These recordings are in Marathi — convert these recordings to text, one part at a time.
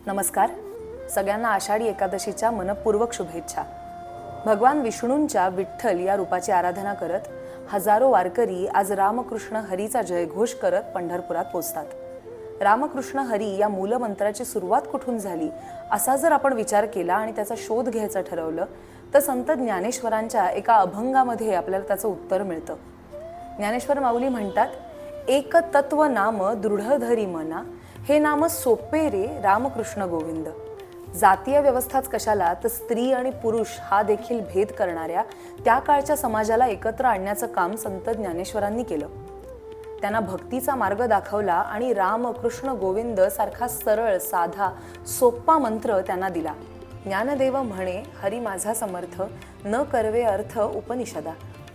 नमस्कार. सगळ्यांना आषाढी एकादशीच्या मनपूर्वक शुभेच्छा. भगवान विष्णूंच्या विठ्ठल या रूपाची आराधना करत हजारो वारकरी आज रामकृष्ण हरीचा जयघोष करत पंढरपुरात पोचतात. रामकृष्ण हरी या मूलमंत्राची सुरुवात कुठून झाली असा जर आपण विचार केला आणि त्याचा शोध घ्यायचं ठरवलं तर संत ज्ञानेश्वरांच्या एका अभंगामध्ये आपल्याला त्याचं उत्तर मिळतं. ज्ञानेश्वर माऊली म्हणतात, एक तत्व नाम दृढ धरी मना, हे नाम सोपे रे रामकृष्ण गोविंद. जातीय व्यवस्थाच कशाला तर स्त्री आणि पुरुष हा देखील भेद करणाऱ्या त्या काळच्या समाजाला एकत्र आणण्याचं काम संत ज्ञानेश्वरांनी केलं. त्यांना भक्तीचा मार्ग दाखवला आणि रामकृष्ण गोविंद सारखा सरळ साधा सोप्पा मंत्र त्यांना दिला. ज्ञानदेव म्हणे, हरी माझा समर्थ, न करवे अर्थ उपनिषदा.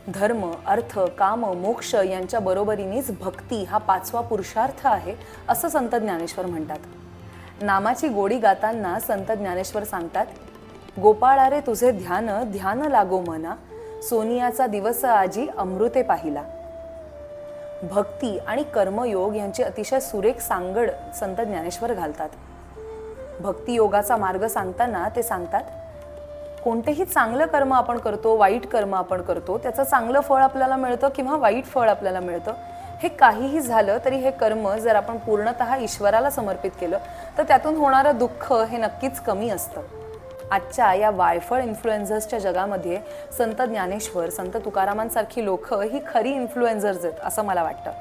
धर्म, अर्थ, काम, मोक्ष यांच्या बरोबरीनेच भक्ती हा पाचवा पुरुषार्थ आहे असं संत ज्ञानेश्वर म्हणतात. नामाची गोडी गाताना संत ज्ञानेश्वर सांगतात, गोपाळा रे तुझे ध्यान ध्यान लागो मना, सोनियाचा दिवस आजी अमृते पाहिला. भक्ती आणि कर्मयोग यांची अतिशय सुरेख सांगड संत ज्ञानेश्वर घालतात. भक्ती योगाचा मार्ग सांगताना ते सांगतात, कोणतेही चांगलं कर्म आपण करतो, वाईट कर्म आपण करतो, त्याचं चांगलं फळ आपल्याला मिळतं किंवा वाईट फळ आपल्याला मिळतं. हे काहीही झालं तरी हे कर्म जर आपण पूर्णतः ईश्वराला समर्पित केलं तर त्यातून होणारं दुःख हे नक्कीच कमी असतं. आजच्या या वायफळ इन्फ्लुएन्झर्सच्या जगामध्ये संत ज्ञानेश्वर, संत तुकारामांसारखी लोक ही खरी इन्फ्लुएन्झर्स आहेत असं मला वाटतं.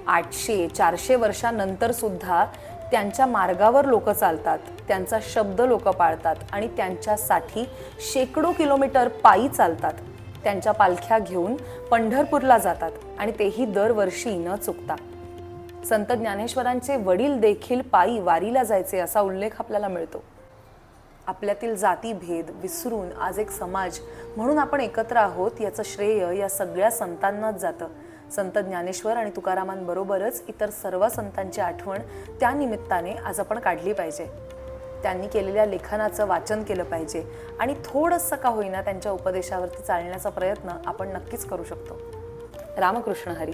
800-400 वर्षांनंतर सुद्धा त्यांच्या मार्गावर लोक चालतात, त्यांचा शब्द लोक पाळतात आणि त्यांच्यासाठी शेकडो किलोमीटर पायी चालतात. त्यांच्या पालख्या घेऊन पंढरपूरला जातात आणि तेही दरवर्षी न चुकता. संत ज्ञानेश्वरांचे वडील देखील पायी वारीला जायचे असा उल्लेख आपल्याला मिळतो. आपल्यातील जातीभेद विसरून आज एक समाज म्हणून आपण एकत्र आहोत याचं श्रेय या सगळ्या संतांनाच जातं. संत ज्ञानेश्वर आणि तुकारामांबरोबरच इतर सर्व संतांची आठवण त्या निमित्ताने आज आपण काढली पाहिजे. त्यांनी केलेल्या लेखनाचं वाचन केलं पाहिजे आणि थोडंसं का होईना त्यांच्या उपदेशावरती चालण्याचा प्रयत्न आपण नक्कीच करू शकतो. रामकृष्ण हरी.